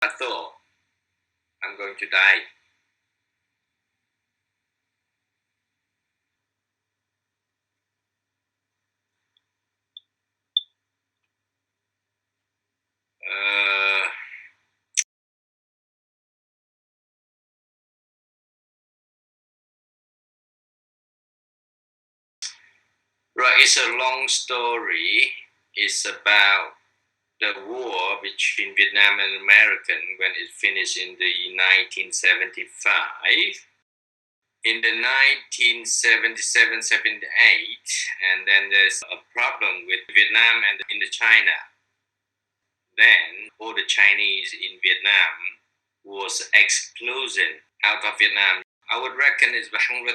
I thought I'm going to die. Uh, right, it's a long story. It's about the war between Vietnam and American when it finished in the 1975. In the 1977-78, and then there's a problem with Vietnam and in the China. Then all the Chinese in Vietnam was excluded out of Vietnam. I would reckon it's 100,000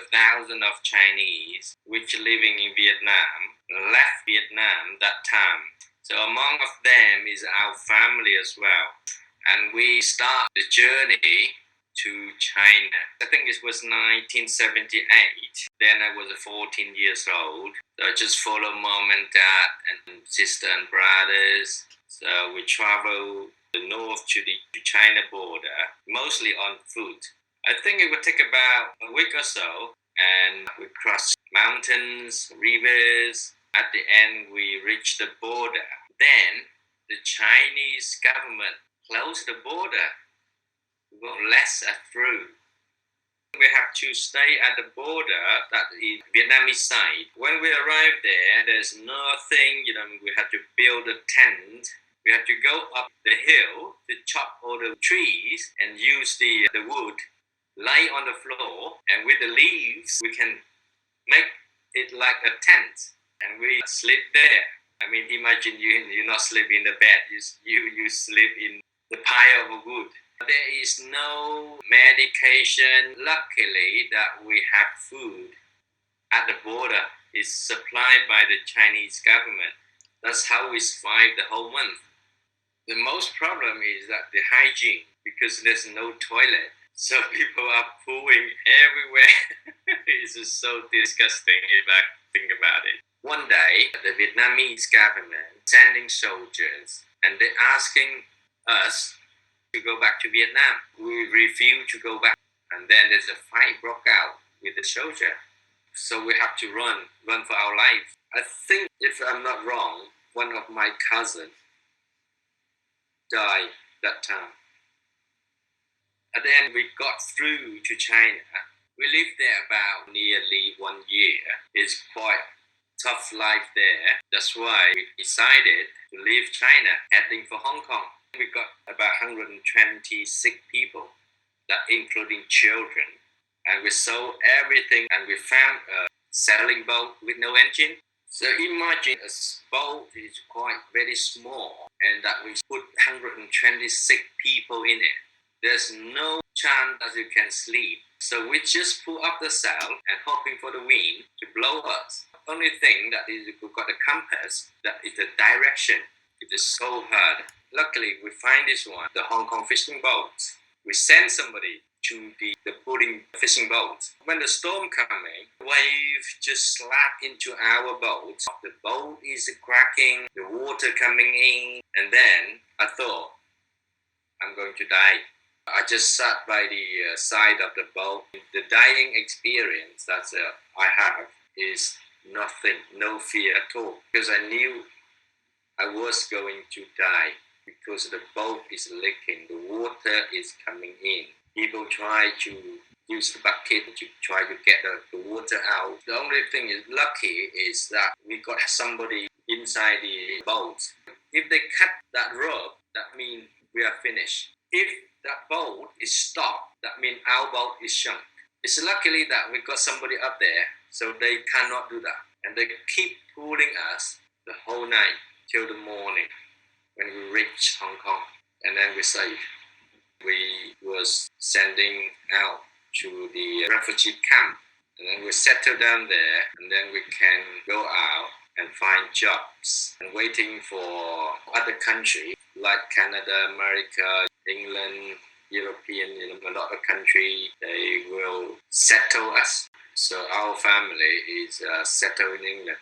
of Chinese which living in Vietnam left Vietnam that time. So among of them is our family as well. And we start the journey to China. I think it was 1978. Then I was 14 years old. So I just follow mom and dad and sister and brothers. So we travel the north to the China border, mostly on foot. I think it would take about a week or so, and we cross mountains, rivers. At the end, we reach the border. Then the Chinese government closed the border, won't let us through. We have to stay at the border, that is Vietnamese side. When we arrive there, there's nothing, we have to build a tent. We have to go up the hill to chop all the trees and use the wood, lay on the floor, and with the leaves, we can make it like a tent, and we sleep there. I mean, imagine you not sleep in the bed, you sleep in the pile of wood. There is no medication. Luckily that we have food at the border. It's supplied by the Chinese government. That's how we survive the whole month. The most problem is that the hygiene, because there's no toilet. So people are pooing everywhere. It's just so disgusting if I think about it. One day, the Vietnamese government sending soldiers and they're asking us to go back to Vietnam. We refuse to go back. And then there's a fight broke out with the soldier. So we have to run for our life. I think, if I'm not wrong, one of my cousins died that time. At the end, we got through to China. We lived there about nearly 1 year. It's quite tough life there. That's why we decided to leave China, heading for Hong Kong. We got about 126 people, that including children. And we sold everything, and we found a sailing boat with no engine. So imagine a boat is quite very small, and that we put 126 people in it. There's no chance that you can sleep. So we just pull up the sail and hoping for the wind to blow us. Only thing that is we've got a compass, that is the direction. It is so hard. Luckily, we find this one, the Hong Kong fishing boat. We send somebody to the pulling fishing boat. When the storm coming, wave just slap into our boat. The boat is cracking, the water coming in, and then I thought, I'm going to die. I just sat by the side of the boat. The dying experience that I have is nothing, no fear at all, because I knew I was going to die, because the boat is leaking, the water is coming in. People try to use the bucket to try to get the water out. The only thing is lucky is that we got somebody inside the boat. If they cut that rope, that means we are finished. If that boat is stopped, that means our boat is sunk. It's luckily that we got somebody up there, so they cannot do that. And they keep pulling us the whole night till the morning when we reach Hong Kong. And then we saved. We was sending out to the refugee camp. And then we settle down there, and then we can go out and find jobs. And waiting for other countries like Canada, America, England, European, a lot of countries, they will settle us. So our family is settled in England.